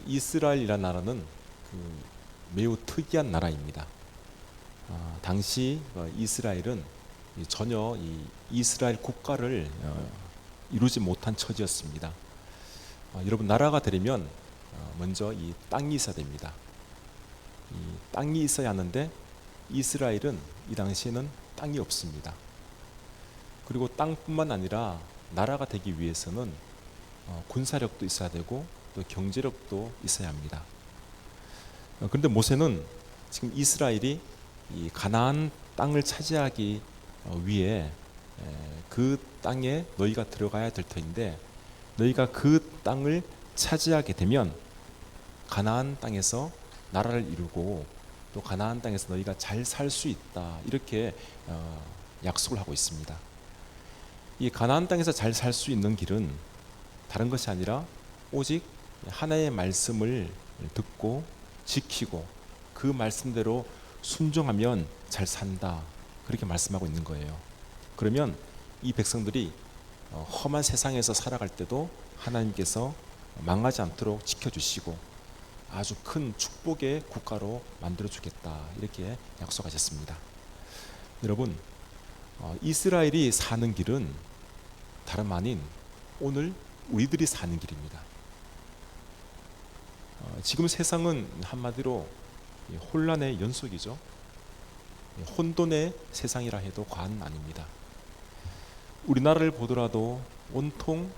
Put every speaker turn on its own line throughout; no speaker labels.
이스라엘이라는 나라는 매우 특이한 나라입니다. 당시 이스라엘은 전혀 이 이스라엘 국가를 이루지 못한 처지였습니다. 여러분, 나라가 되려면 먼저 이 땅이 있어야 됩니다. 이 땅이 있어야 하는데 이스라엘은 이 당시에는 땅이 없습니다. 그리고 땅뿐만 아니라 나라가 되기 위해서는 군사력도 있어야 되고 또 경제력도 있어야 합니다. 그런데 모세는 지금 이스라엘이 이 가나안 땅을 차지하기 위해 그 땅에 너희가 들어가야 될 터인데, 너희가 그 땅을 차지하게 되면 가나안 땅에서 나라를 이루고 또 가나안 땅에서 너희가 잘 살 수 있다, 이렇게 약속을 하고 있습니다. 이 가나안 땅에서 잘 살 수 있는 길은 다른 것이 아니라 오직 하나님의 말씀을 듣고 지키고 그 말씀대로 순종하면 잘 산다, 그렇게 말씀하고 있는 거예요. 그러면 이 백성들이 험한 세상에서 살아갈 때도 하나님께서 망하지 않도록 지켜주시고 아주 큰 축복의 국가로 만들어주겠다, 이렇게 약속하셨습니다. 여러분, 이스라엘이 사는 길은 다름 아닌 오늘 우리들이 사는 길입니다. 지금 세상은 한마디로 혼란의 연속이죠. 혼돈의 세상이라 해도 과언 아닙니다. 우리나라를 보더라도 온통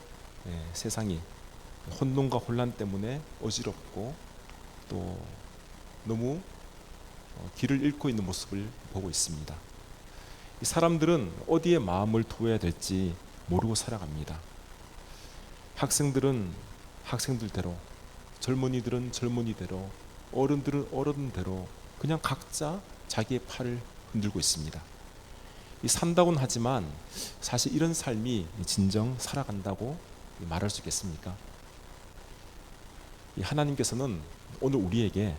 세상이 혼돈과 혼란 때문에 어지럽고 또 너무 길을 잃고 있는 모습을 보고 있습니다. 이 사람들은 어디에 마음을 두어야 될지 모르고 살아갑니다. 학생들은 학생들대로, 젊은이들은 젊은이대로, 어른들은 어른대로 그냥 각자 자기의 팔을 흔들고 있습니다. 산다고는 하지만 사실 이런 삶이 진정 살아간다고 말할 수 있겠습니까? 하나님께서는 오늘 우리에게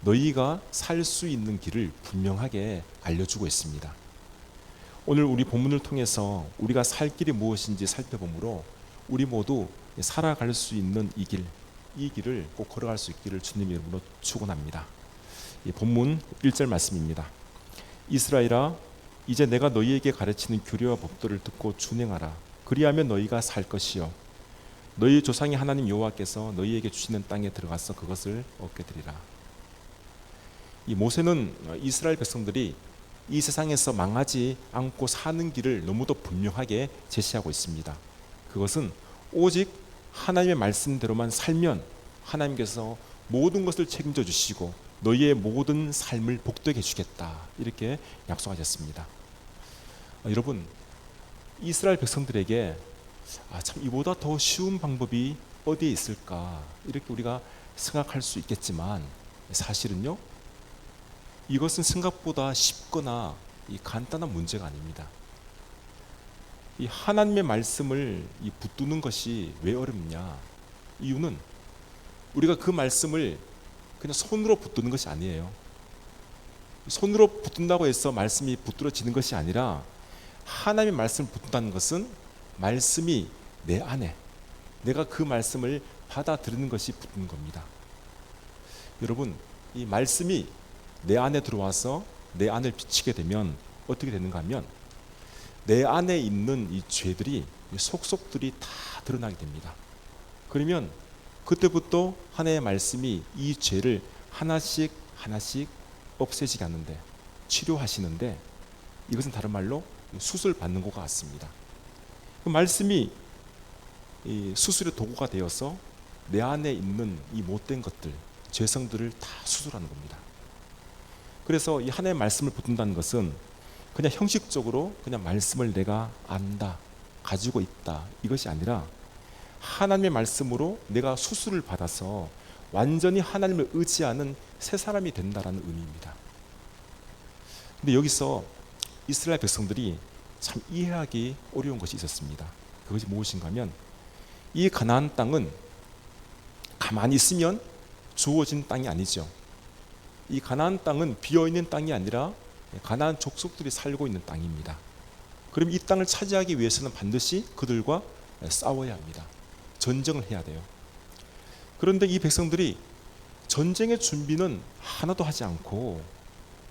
너희가 살 수 있는 길을 분명하게 알려주고 있습니다. 오늘 우리 본문을 통해서 우리가 살 길이 무엇인지 살펴보므로 우리 모두 살아갈 수 있는 이 길을 꼭 걸어갈 수 있기를 주님 이름으로 축원합니다. 이 본문 1절 말씀입니다. 이스라엘아, 이제 내가 너희에게 가르치는 규례와 법도를 듣고 준행하라. 그리하면 너희가 살 것이요 너희 조상의 하나님 여호와께서 너희에게 주시는 땅에 들어가서 그것을 얻게 되리라. 이 모세는 이스라엘 백성들이 이 세상에서 망하지 않고 사는 길을 너무도 분명하게 제시하고 있습니다. 그것은 오직 하나님의 말씀대로만 살면 하나님께서 모든 것을 책임져 주시고 너희의 모든 삶을 복되게 해주겠다, 이렇게 약속하셨습니다. 여러분, 이스라엘 백성들에게 참 이보다 더 쉬운 방법이 어디에 있을까, 이렇게 우리가 생각할 수 있겠지만 사실은요, 이것은 생각보다 쉽거나 간단한 문제가 아닙니다. 이 하나님의 말씀을 붙드는 것이 왜 어렵냐? 이유는 우리가 그 말씀을 그냥 손으로 붙드는 것이 아니에요. 손으로 붙든다고 해서 말씀이 붙들어지는 것이 아니라 하나님의 말씀을 붙든다는 것은 말씀이 내 안에, 내가 그 말씀을 받아들이는 것이 붙는 겁니다. 여러분, 이 말씀이 내 안에 들어와서 내 안을 비치게 되면 어떻게 되는가 하면 내 안에 있는 이 죄들이, 속속들이 다 드러나게 됩니다. 그러면 그때부터 하나님의 말씀이 이 죄를 하나씩 하나씩 없애지게 하는데, 치료하시는데, 이것은 다른 말로 수술 받는 것과 같습니다. 그 말씀이 이 수술의 도구가 되어서 내 안에 있는 이 못된 것들, 죄성들을 다 수술하는 겁니다. 그래서 이 하나님의 말씀을 붙든다는 것은 그냥 형식적으로 그냥 말씀을 내가 안다, 가지고 있다, 이것이 아니라 하나님의 말씀으로 내가 수술을 받아서 완전히 하나님을 의지하는 새 사람이 된다라는 의미입니다. 근데 여기서 이스라엘 백성들이 참 이해하기 어려운 것이 있었습니다. 그것이 무엇인가 하면 이 가나안 땅은 가만히 있으면 주어진 땅이 아니죠. 이 가나안 땅은 비어있는 땅이 아니라 가나안 족속들이 살고 있는 땅입니다. 그럼 이 땅을 차지하기 위해서는 반드시 그들과 싸워야 합니다. 전쟁을 해야 돼요. 그런데 이 백성들이 전쟁의 준비는 하나도 하지 않고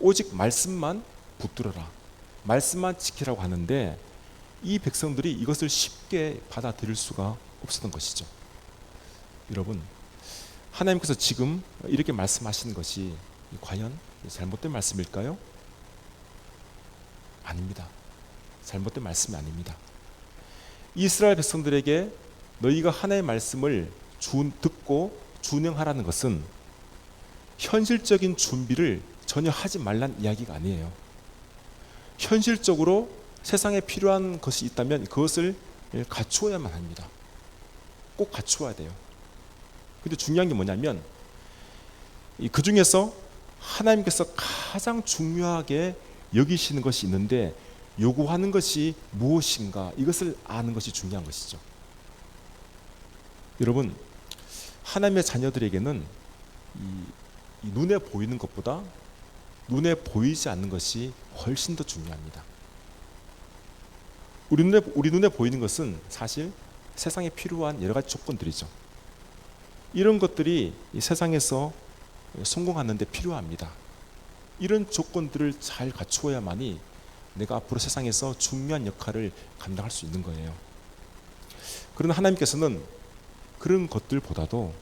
오직 말씀만 붙들어라, 말씀만 지키라고 하는데 이 백성들이 이것을 쉽게 받아들일 수가 없었던 것이죠. 여러분, 하나님께서 지금 이렇게 말씀하시는 것이 과연 잘못된 말씀일까요? 아닙니다. 잘못된 말씀이 아닙니다. 이스라엘 백성들에게 너희가 하나님의 말씀을 듣고 준행하라는 것은 현실적인 준비를 전혀 하지 말란 이야기가 아니에요. 현실적으로 세상에 필요한 것이 있다면 그것을 갖추어야만 합니다. 꼭 갖추어야 돼요. 근데 중요한 게 뭐냐면 그 중에서 하나님께서 가장 중요하게 여기시는 것이 있는데 요구하는 것이 무엇인가, 이것을 아는 것이 중요한 것이죠. 여러분, 하나님의 자녀들에게는 이 눈에 보이는 것보다 눈에 보이지 않는 것이 훨씬 더 중요합니다. 우리 눈에 보이는 것은 사실 세상에 필요한 여러 가지 조건들이죠. 이런 것들이 이 세상에서 성공하는 데 필요합니다. 이런 조건들을 잘 갖추어야만이 내가 앞으로 세상에서 중요한 역할을 감당할 수 있는 거예요. 그러나 하나님께서는 그런 것들보다도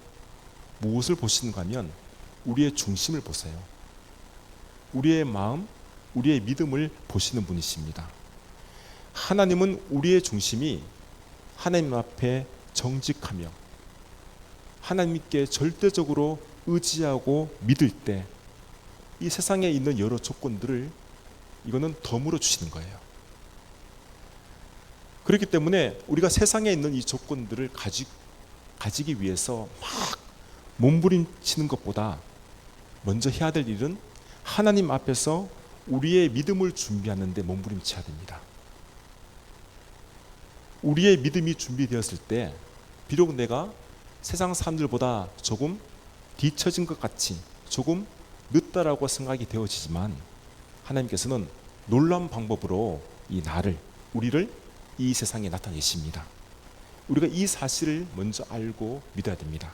무엇을 보시는가 하면 우리의 중심을 보세요. 우리의 마음, 우리의 믿음을 보시는 분이십니다. 하나님은 우리의 중심이 하나님 앞에 정직하며 하나님께 절대적으로 의지하고 믿을 때 이 세상에 있는 여러 조건들을 이거는 덤으로 주시는 거예요. 그렇기 때문에 우리가 세상에 있는 이 조건들을 가지기 위해서 막 몸부림치는 것보다 먼저 해야 될 일은 하나님 앞에서 우리의 믿음을 준비하는 데 몸부림쳐야 됩니다. 우리의 믿음이 준비되었을 때 비록 내가 세상 사람들보다 조금 뒤처진 것 같이 조금 늦다라고 생각이 되어지지만 하나님께서는 놀라운 방법으로 우리를 이 세상에 나타내십니다. 우리가 이 사실을 먼저 알고 믿어야 됩니다.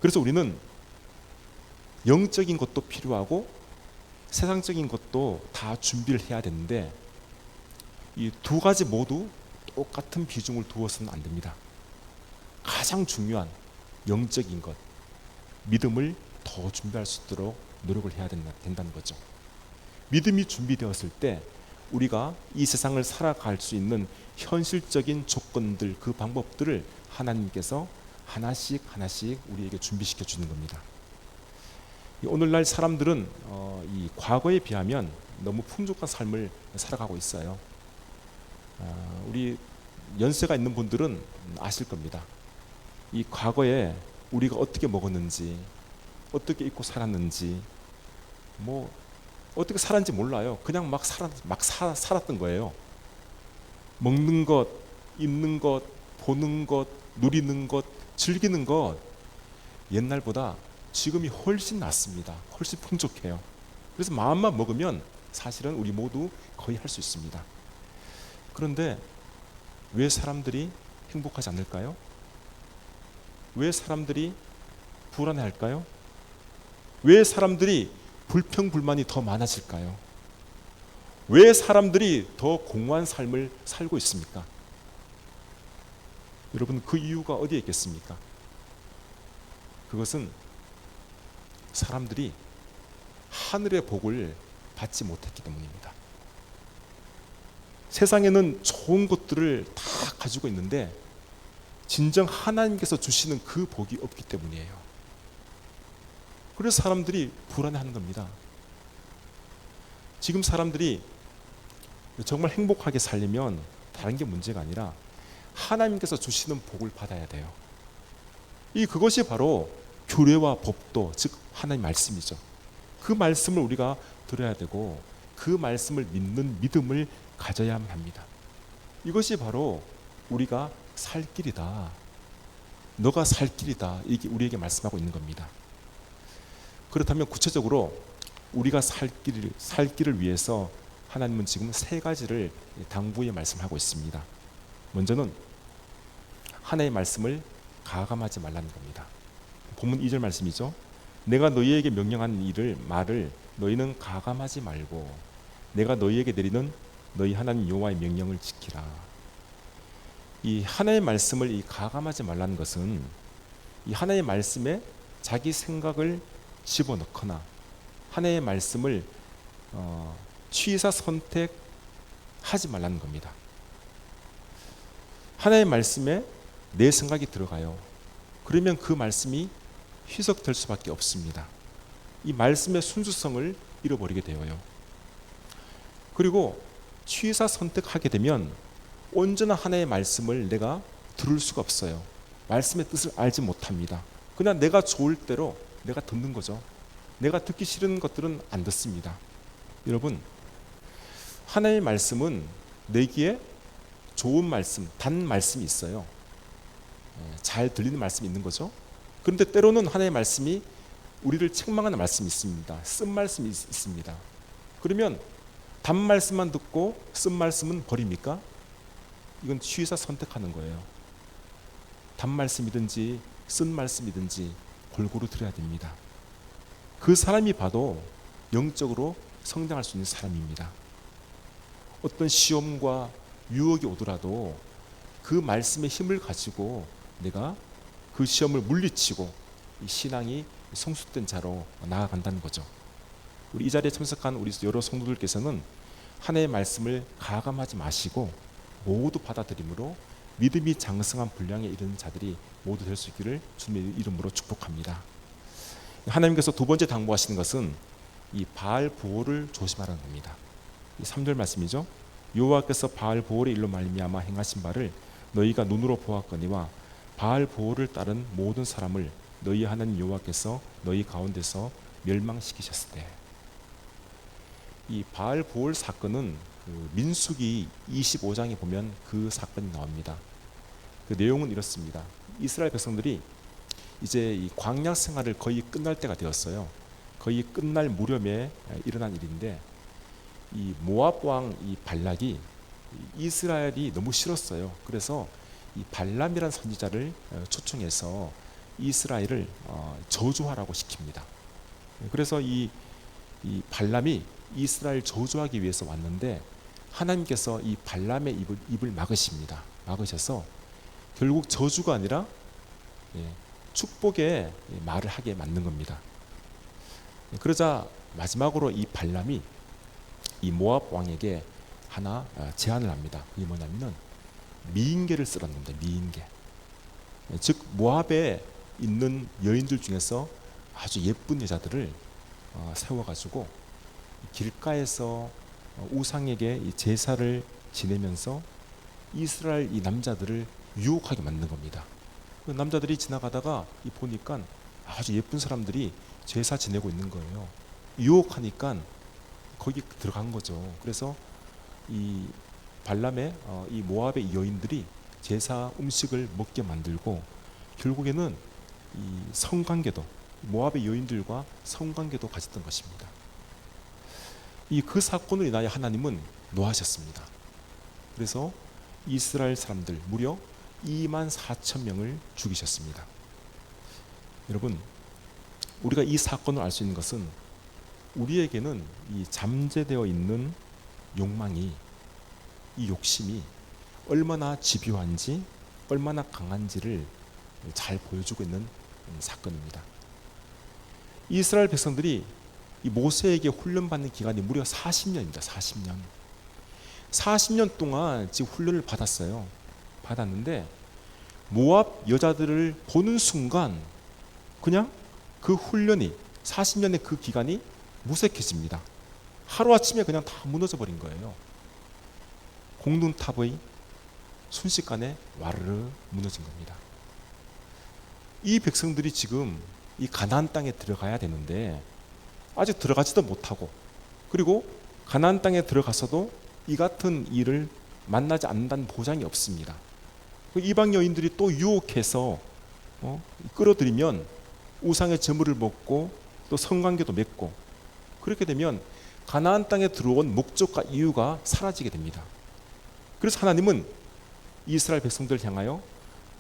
그래서 우리는 영적인 것도 필요하고 세상적인 것도 다 준비를 해야 되는데 이 두 가지 모두 똑같은 비중을 두어서는 안 됩니다. 가장 중요한 영적인 것, 믿음을 더 준비할 수 있도록 노력을 해야 된다는 거죠. 믿음이 준비되었을 때 우리가 이 세상을 살아갈 수 있는 현실적인 조건들, 그 방법들을 하나님께서 하나씩 우리에게 준비시켜 주는 겁니다. 오늘날 사람들은 이 과거에 비하면 너무 풍족한 삶을 살아가고 있어요. 우리 연세가 있는 분들은 아실 겁니다. 이 과거에 우리가 어떻게 먹었는지, 어떻게 입고 살았는지, 뭐 어떻게 살았는지 몰라요. 그냥 막 살았던 거예요. 먹는 것, 입는 것, 보는 것, 누리는 것, 즐기는 것, 옛날보다 지금이 훨씬 낫습니다. 훨씬 풍족해요. 그래서 마음만 먹으면 사실은 우리 모두 거의 할 수 있습니다. 그런데 왜 사람들이 행복하지 않을까요? 왜 사람들이 불안해할까요? 왜 사람들이 불평불만이 더 많아질까요? 왜 사람들이 더 공허한 삶을 살고 있습니까? 여러분, 그 이유가 어디에 있겠습니까? 그것은 사람들이 하늘의 복을 받지 못했기 때문입니다. 세상에는 좋은 것들을 다 가지고 있는데 진정 하나님께서 주시는 그 복이 없기 때문이에요. 그래서 사람들이 불안해하는 겁니다. 지금 사람들이 정말 행복하게 살려면 다른 게 문제가 아니라 하나님께서 주시는 복을 받아야 돼요. 그것이 바로 규례와 법도, 즉 하나님의 말씀이죠. 그 말씀을 우리가 들어야 되고 그 말씀을 믿는 믿음을 가져야만 합니다. 이것이 바로 우리가 살 길이다. 너가 살 길이다. 이게 우리에게 말씀하고 있는 겁니다. 그렇다면 구체적으로 우리가 살 길을 위해서 하나님은 지금 세 가지를 당부에 말씀하고 있습니다. 먼저는 하나님의 말씀을 가감하지 말라는 겁니다. 본문 2절 말씀이죠. 내가 너희에게 명령한 말을 너희는 가감하지 말고 내가 너희에게 내리는 너희 하나님 여호와의 명령을 지키라. 이 하나님의 말씀을 이 가감하지 말라는 것은 이 하나님의 말씀에 자기 생각을 집어넣거나 하나님의 말씀을 취사 선택하지 말라는 겁니다. 하나님의 말씀에 내 생각이 들어가요. 그러면 그 말씀이 희석될 수밖에 없습니다. 이 말씀의 순수성을 잃어버리게 되어요. 그리고 취사 선택하게 되면 온전한 하나님의 말씀을 내가 들을 수가 없어요. 말씀의 뜻을 알지 못합니다. 그냥 내가 좋을 대로 내가 듣는 거죠. 내가 듣기 싫은 것들은 안 듣습니다. 여러분, 하나님의 말씀은 내기에 좋은 말씀, 단 말씀이 있어요. 잘 들리는 말씀이 있는 거죠. 그런데 때로는 하나님의 말씀이 우리를 책망하는 말씀이 있습니다. 쓴 말씀이 있습니다. 그러면 단 말씀만 듣고 쓴 말씀은 버립니까? 이건 취사 선택하는 거예요. 단 말씀이든지 쓴 말씀이든지 골고루 들어야 됩니다. 그 사람이 봐도 영적으로 성장할 수 있는 사람입니다. 어떤 시험과 유혹이 오더라도 그 말씀의 힘을 가지고 내가 그 시험을 물리치고 이 신앙이 성숙된 자로 나아간다는 거죠. 우리 이 자리에 참석한 우리 여러 성도들께서는 하나님의 말씀을 가감하지 마시고 모두 받아들임으로 믿음이 장성한 분량에 이르는 자들이 모두 될 수 있기를 주님의 이름으로 축복합니다. 하나님께서 두 번째 당부하시는 것은 이 바알 보호를 조심하라는 겁니다. 이 3절 말씀이죠. 여호와께서 바알 보호의 일로 말미암아 행하신 바를 너희가 눈으로 보았거니와 바알 보호를 따른 모든 사람을 너희 하나님 여호와께서 너희 가운데서 멸망시키셨을 때, 이 바알 보호 사건은 그 민수기 25장에 보면 그 사건이 나옵니다. 그 내용은 이렇습니다. 이스라엘 백성들이 이제 이 광야 생활을 거의 끝날 때가 되었어요. 거의 끝날 무렵에 일어난 일인데, 이 모압 왕 이 발락이 이스라엘이 너무 싫었어요. 그래서 이 발람이라는 선지자를 초청해서 이스라엘을 저주하라고 시킵니다. 그래서 이 발람이 이스라엘 저주하기 위해서 왔는데 하나님께서 이 발람의 입을 막으십니다. 막으셔서 결국 저주가 아니라 축복의 말을 하게 만든 겁니다. 그러자 마지막으로 이 발람이 이 모압 왕에게 하나 제안을 합니다. 그게 뭐냐면은 미인계를 쓰라는 겁니다. 미인계. 즉 모압에 있는 여인들 중에서 아주 예쁜 여자들을 세워가지고 길가에서 우상에게 이 제사를 지내면서 이스라엘 이 남자들을 유혹하게 만든 겁니다. 그 남자들이 지나가다가 보니까 아주 예쁜 사람들이 제사 지내고 있는 거예요. 유혹하니까 거기 들어간 거죠. 그래서 이 발람의 이 모압의 여인들이 제사 음식을 먹게 만들고 결국에는 이 성관계도, 모압의 여인들과 성관계도 가졌던 것입니다. 이 그 사건으로 인하여 하나님은 노하셨습니다. 그래서 이스라엘 사람들 무려 24,000명을 죽이셨습니다. 여러분, 우리가 이 사건을 알 수 있는 것은 우리에게는 이 잠재되어 있는 욕망이, 이 욕심이 얼마나 집요한지, 얼마나 강한지를 잘 보여주고 있는 사건입니다. 이스라엘 백성들이 이 모세에게 훈련받는 기간이 무려 40년입니다. 40년. 40년 동안 지금 훈련을 받았는데 모압 여자들을 보는 순간 그냥 그 훈련이 40년의 그 기간이 무색해집니다. 하루아침에 그냥 다 무너져 버린 거예요. 공든탑의 순식간에 와르르 무너진 겁니다. 이 백성들이 지금 이 가나안 땅에 들어가야 되는데 아직 들어가지도 못하고, 그리고 가나안 땅에 들어가서도 이 같은 일을 만나지 않는다는 보장이 없습니다. 이방 여인들이 또 유혹해서 끌어들이면 우상의 제물을 먹고 또 성관계도 맺고, 그렇게 되면 가나안 땅에 들어온 목적과 이유가 사라지게 됩니다. 그래서 하나님은 이스라엘 백성들을 향하여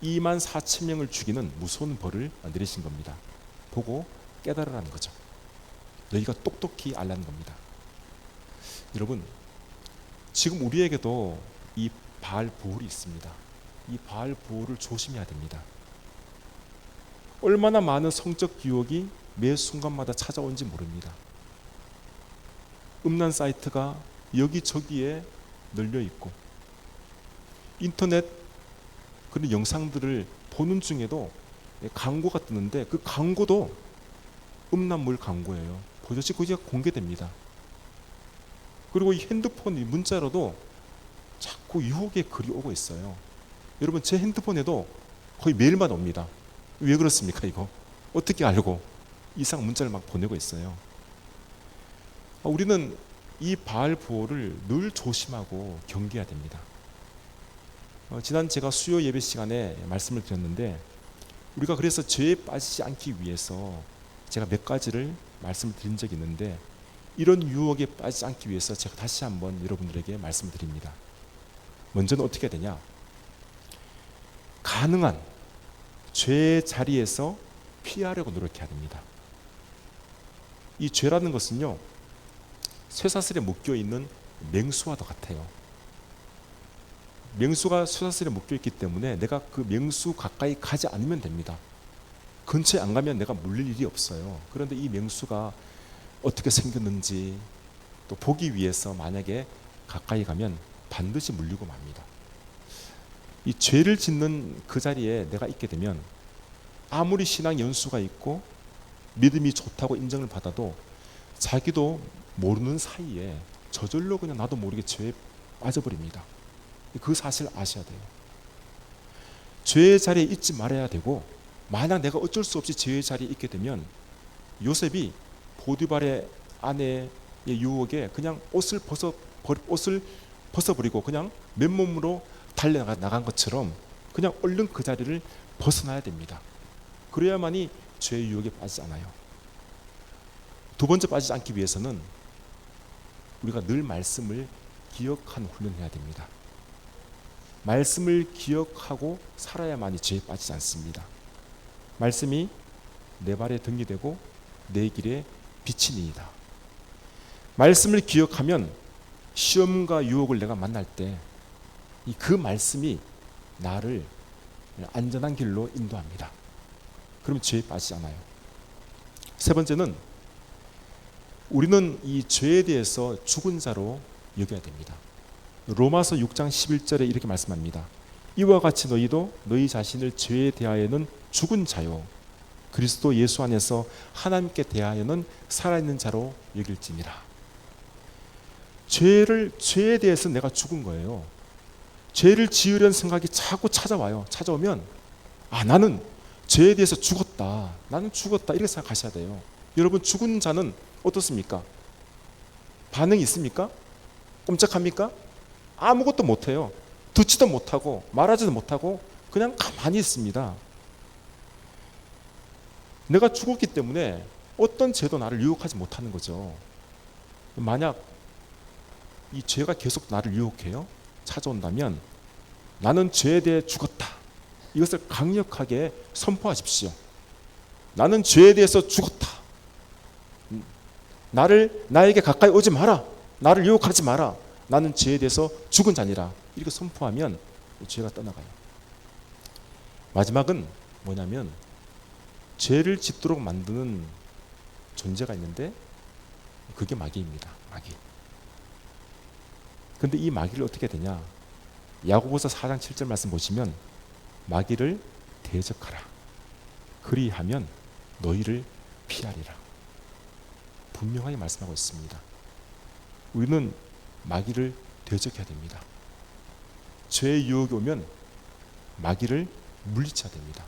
24,000명을 죽이는 무서운 벌을 내리신 겁니다. 보고 깨달으라는 거죠. 너희가 똑똑히 알라는 겁니다. 여러분, 지금 우리에게도 이 바알 보울이 있습니다. 이 바알 보울을 조심해야 됩니다. 얼마나 많은 성적 유혹이 매 순간마다 찾아온지 모릅니다. 음란 사이트가 여기저기에 널려 있고, 인터넷 그런 영상들을 보는 중에도 광고가 뜨는데 그 광고도 음란물 광고예요. 보조시 그게 공개됩니다. 그리고 이 핸드폰 문자로도 자꾸 유혹의 글이 오고 있어요. 여러분, 제 핸드폰에도 거의 매일마다 옵니다. 왜 그렇습니까? 이거 어떻게 알고 이상 문자를 막 보내고 있어요. 우리는 이 바알 보호를 늘 조심하고 경계해야 됩니다. 지난 제가 수요 예배 시간에 말씀을 드렸는데, 우리가 그래서 죄에 빠지지 않기 위해서 제가 몇 가지를 말씀을 드린 적이 있는데, 이런 유혹에 빠지지 않기 위해서 제가 다시 한번 여러분들에게 말씀드립니다. 먼저는 어떻게 되냐? 가능한 죄의 자리에서 피하려고 노력해야 됩니다. 이 죄라는 것은요, 쇠사슬에 묶여있는 맹수와도 같아요. 맹수가 쇠사슬에 묶여있기 때문에 내가 그 맹수 가까이 가지 않으면 됩니다. 근처에 안 가면 내가 물릴 일이 없어요. 그런데 이 맹수가 어떻게 생겼는지 또 보기 위해서 만약에 가까이 가면 반드시 물리고 맙니다. 이 죄를 짓는 그 자리에 내가 있게 되면 아무리 신앙 연수가 있고 믿음이 좋다고 인정을 받아도 자기도 모르는 사이에 저절로 그냥 나도 모르게 죄에 빠져버립니다. 그 사실을 아셔야 돼요. 죄의 자리에 있지 말아야 되고, 만약 내가 어쩔 수 없이 죄의 자리에 있게 되면 요셉이 보디발의 아내의 유혹에 그냥 옷을 벗어버리고 그냥 맨몸으로 달려나간 것처럼 그냥 얼른 그 자리를 벗어나야 됩니다. 그래야만이 죄의 유혹에 빠지지 않아요. 두 번째, 빠지지 않기 위해서는 우리가 늘 말씀을 기억하는 훈련을 해야 됩니다. 말씀을 기억하고 살아야만이 죄에 빠지지 않습니다. 말씀이 내 발의 등이 되고 내 길의 빛이니이다. 말씀을 기억하면 시험과 유혹을 내가 만날 때 그 말씀이 나를 안전한 길로 인도합니다. 그럼 죄에 빠지지 않아요. 세 번째는 우리는 이 죄에 대해서 죽은 자로 여겨야 됩니다. 로마서 6장 11절에 이렇게 말씀합니다. 이와 같이 너희도 너희 자신을 죄에 대하여는 죽은 자요 그리스도 예수 안에서 하나님께 대하여는 살아있는 자로 여길지니라. 죄에 대해서 내가 죽은 거예요. 죄를 지으려는 생각이 자꾸 찾아와요. 찾아오면 나는 죄에 대해서 죽었다. 나는 죽었다. 이렇게 생각하셔야 돼요. 여러분, 죽은 자는 어떻습니까? 반응이 있습니까? 꼼짝합니까? 아무것도 못해요. 듣지도 못하고 말하지도 못하고 그냥 가만히 있습니다. 내가 죽었기 때문에 어떤 죄도 나를 유혹하지 못하는 거죠. 만약 이 죄가 계속 나를 유혹해요, 찾아온다면 나는 죄에 대해 죽었다. 이것을 강력하게 선포하십시오. 나는 죄에 대해서 죽었다. 나에게 가까이 오지 마라. 나를 유혹하지 마라. 나는 죄에 대해서 죽은 자니라. 이렇게 선포하면 죄가 떠나가요. 마지막은 뭐냐면, 죄를 짓도록 만드는 존재가 있는데 그게 마귀입니다. 마귀. 근데 이 마귀를 어떻게 되냐? 야고보서 4장 7절 말씀 보시면 마귀를 대적하라. 그리하면 너희를 피하리라. 분명하게 말씀하고 있습니다. 우리는 마귀를 대적해야 됩니다. 죄의 유혹이 오면 마귀를 물리쳐야 됩니다.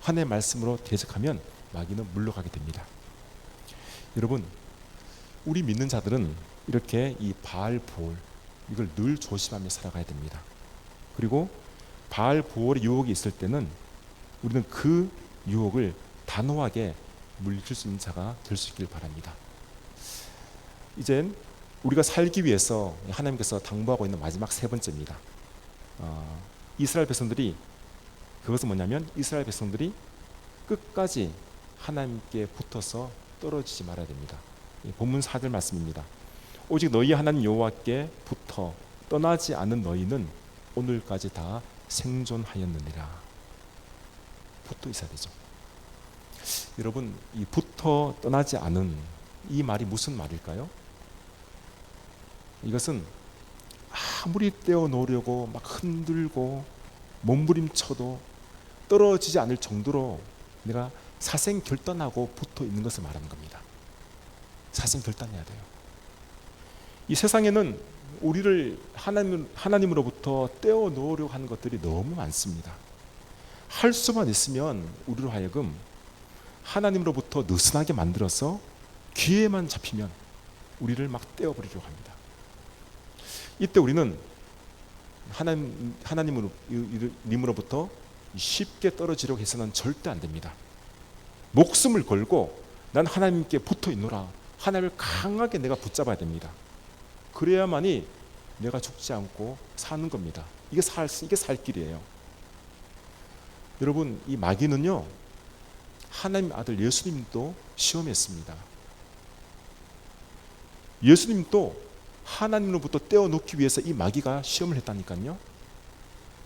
하나님의 말씀으로 대적하면 마귀는 물러가게 됩니다. 여러분, 우리 믿는 자들은 이렇게 이 바알 보올, 이걸 늘 조심하며 살아가야 됩니다. 그리고 바알 보올의 유혹이 있을 때는 우리는 그 유혹을 단호하게 물리칠 수 있는 자가 될 수 있길 바랍니다. 이젠 우리가 살기 위해서 하나님께서 당부하고 있는 마지막 세 번째입니다. 이스라엘 백성들이, 그것은 뭐냐면 이스라엘 백성들이 끝까지 하나님께 붙어서 떨어지지 말아야 됩니다. 본문 4절 말씀입니다. 오직 너희 하나님 여호와께 붙어 떠나지 않은 너희는 오늘까지 다 생존하였느니라. 붙어 있어야 되죠. 여러분, 이 붙어 떠나지 않은 이 말이 무슨 말일까요? 이것은 아무리 떼어놓으려고 막 흔들고 몸부림쳐도 떨어지지 않을 정도로 내가 사생결단하고 붙어 있는 것을 말하는 겁니다. 사생결단해야 돼요. 이 세상에는 우리를 하나님으로부터 떼어놓으려고 하는 것들이 너무 많습니다. 할 수만 있으면 우리로 하여금 하나님으로부터 느슨하게 만들어서 기회만 잡히면 우리를 막 떼어버리려고 합니다. 이때 우리는 하나님으로부터 쉽게 떨어지려고 해서는 절대 안 됩니다. 목숨을 걸고 난 하나님께 붙어 있노라. 하나님을 강하게 내가 붙잡아야 됩니다. 그래야만이 내가 죽지 않고 사는 겁니다. 이게 살 길이에요. 여러분, 이 마귀는요, 하나님 아들 예수님도 시험했습니다. 예수님도 하나님으로부터 떼어놓기 위해서 이 마귀가 시험을 했다니까요.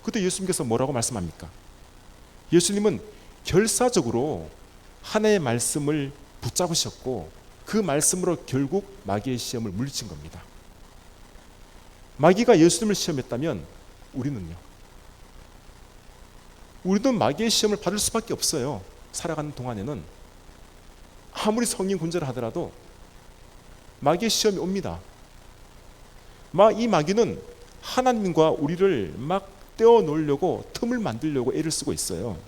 그때 예수님께서 뭐라고 말씀합니까? 예수님은 결사적으로 하나님의 말씀을 붙잡으셨고 그 말씀으로 결국 마귀의 시험을 물리친 겁니다. 마귀가 예수님을 시험했다면 우리는요? 우리도 마귀의 시험을 받을 수밖에 없어요. 살아가는 동안에는 아무리 성인 군자를 하더라도 마귀의 시험이 옵니다. 이 마귀는 하나님과 우리를 막 떼어놓으려고 틈을 만들려고 애를 쓰고 있어요.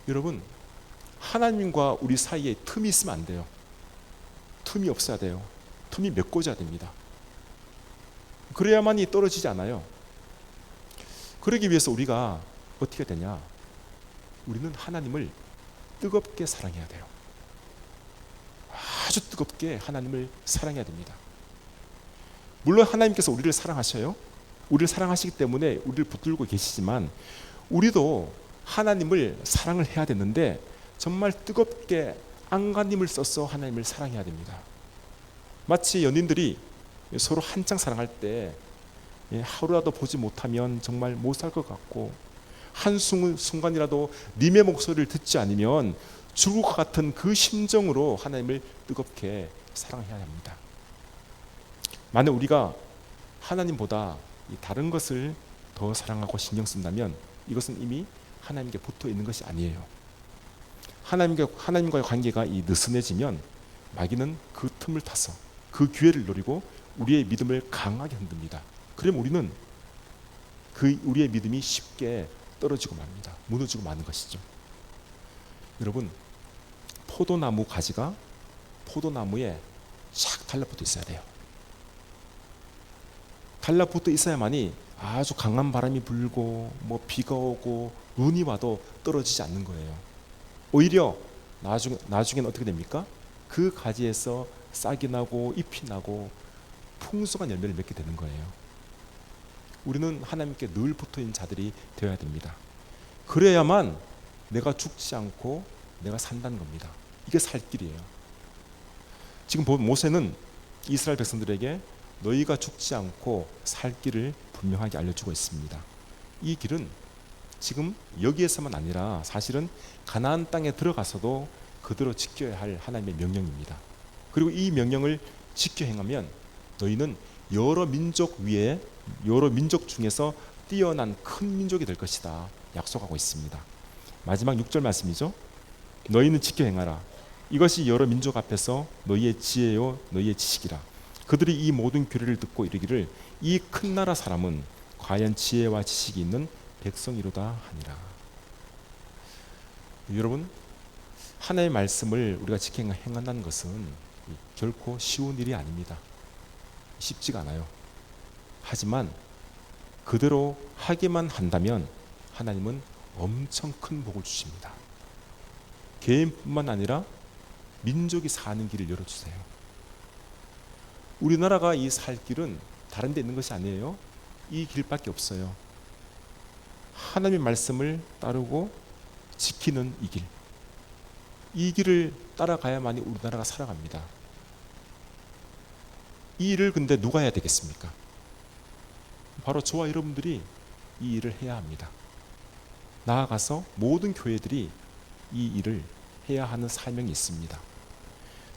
여러분, 하나님과 우리 사이에 틈이 있으면 안 돼요. 틈이 없어야 돼요. 틈이 메꿔져야 됩니다. 그래야만이 떨어지지 않아요. 그러기 위해서 우리가 어떻게 되냐? 우리는 하나님을 뜨겁게 사랑해야 돼요. 아주 뜨겁게 하나님을 사랑해야 됩니다. 물론 하나님께서 우리를 사랑하셔요. 우리를 사랑하시기 때문에 우리를 붙들고 계시지만 우리도 하나님을 사랑을 해야 되는데 정말 뜨겁게 안간힘을 써서 하나님을 사랑해야 됩니다. 마치 연인들이 서로 한창 사랑할 때 하루라도 보지 못하면 정말 못 살 것 같고 한순간이라도 님의 목소리를 듣지 않으면 죽을 것 같은 그 심정으로 하나님을 뜨겁게 사랑해야 합니다. 만약 우리가 하나님보다 다른 것을 더 사랑하고 신경 쓴다면 이것은 이미 하나님께 붙어 있는 것이 아니에요. 하나님과의 관계가 느슨해지면 마귀는 그 틈을 타서 그 기회를 노리고 우리의 믿음을 강하게 흔듭니다. 그럼 우리는 우리의 믿음이 쉽게 떨어지고 맙니다. 무너지고 마는 것이죠. 여러분, 포도나무 가지가 포도나무에 쫙 달라붙어 있어야 돼요. 달라붙어 있어야만이 아주 강한 바람이 불고 비가 오고 눈이 와도 떨어지지 않는 거예요. 오히려 나중에는 어떻게 됩니까? 그 가지에서 싹이 나고 잎이 나고 풍성한 열매를 맺게 되는 거예요. 우리는 하나님께 늘 붙어있는 자들이 되어야 됩니다. 그래야만 내가 죽지 않고 내가 산다는 겁니다. 이게 살 길이에요. 지금 보면 모세는 이스라엘 백성들에게 너희가 죽지 않고 살 길을 분명하게 알려주고 있습니다. 이 길은 지금 여기에서만 아니라 사실은 가나안 땅에 들어가서도 그대로 지켜야 할 하나님의 명령입니다. 그리고 이 명령을 지켜 행하면 너희는 여러 민족 중에서 뛰어난 큰 민족이 될 것이다 약속하고 있습니다. 마지막 6절 말씀이죠. 너희는 지켜 행하라. 이것이 여러 민족 앞에서 너희의 지혜요 너희의 지식이라. 그들이 이 모든 규례를 듣고 이르기를 이 큰 나라 사람은 과연 지혜와 지식이 있는 백성이로다 하니라. 여러분, 하나님의 말씀을 우리가 지켜 행한다는 것은 결코 쉬운 일이 아닙니다. 쉽지가 않아요. 하지만 그대로 하기만 한다면 하나님은 엄청 큰 복을 주십니다. 개인뿐만 아니라 민족이 사는 길을 열어주세요. 우리나라가 이 살 길은 다른 데 있는 것이 아니에요. 이 길밖에 없어요. 하나님의 말씀을 따르고 지키는 이 길. 이 길을 따라가야만이 우리나라가 살아갑니다. 이 일을 근데 누가 해야 되겠습니까? 바로 저와 여러분들이 이 일을 해야 합니다. 나아가서 모든 교회들이 이 일을 해야 하는 사명이 있습니다.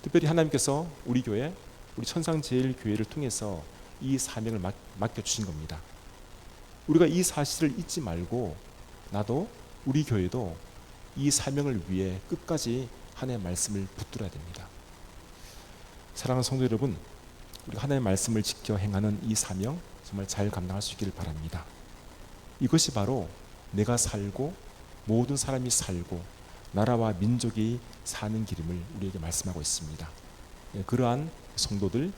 특별히 하나님께서 우리 교회, 우리 천상제일교회를 통해서 이 사명을 맡겨주신 겁니다. 우리가 이 사실을 잊지 말고 나도 우리 교회도 이 사명을 위해 끝까지 하나님의 말씀을 붙들어야 됩니다. 사랑하는 성도 여러분, 우리가 하나님의 말씀을 지켜 행하는 이 사명 정말 잘 감당할 수 있기를 바랍니다. 이것이 바로 내가 살고 모든 사람이 살고 나라와 민족이 사는 길임을 우리에게 말씀하고 있습니다. 그러한 성도들,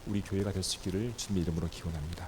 우리 교회가 될 수 있기를 주님의 이름으로 기원합니다.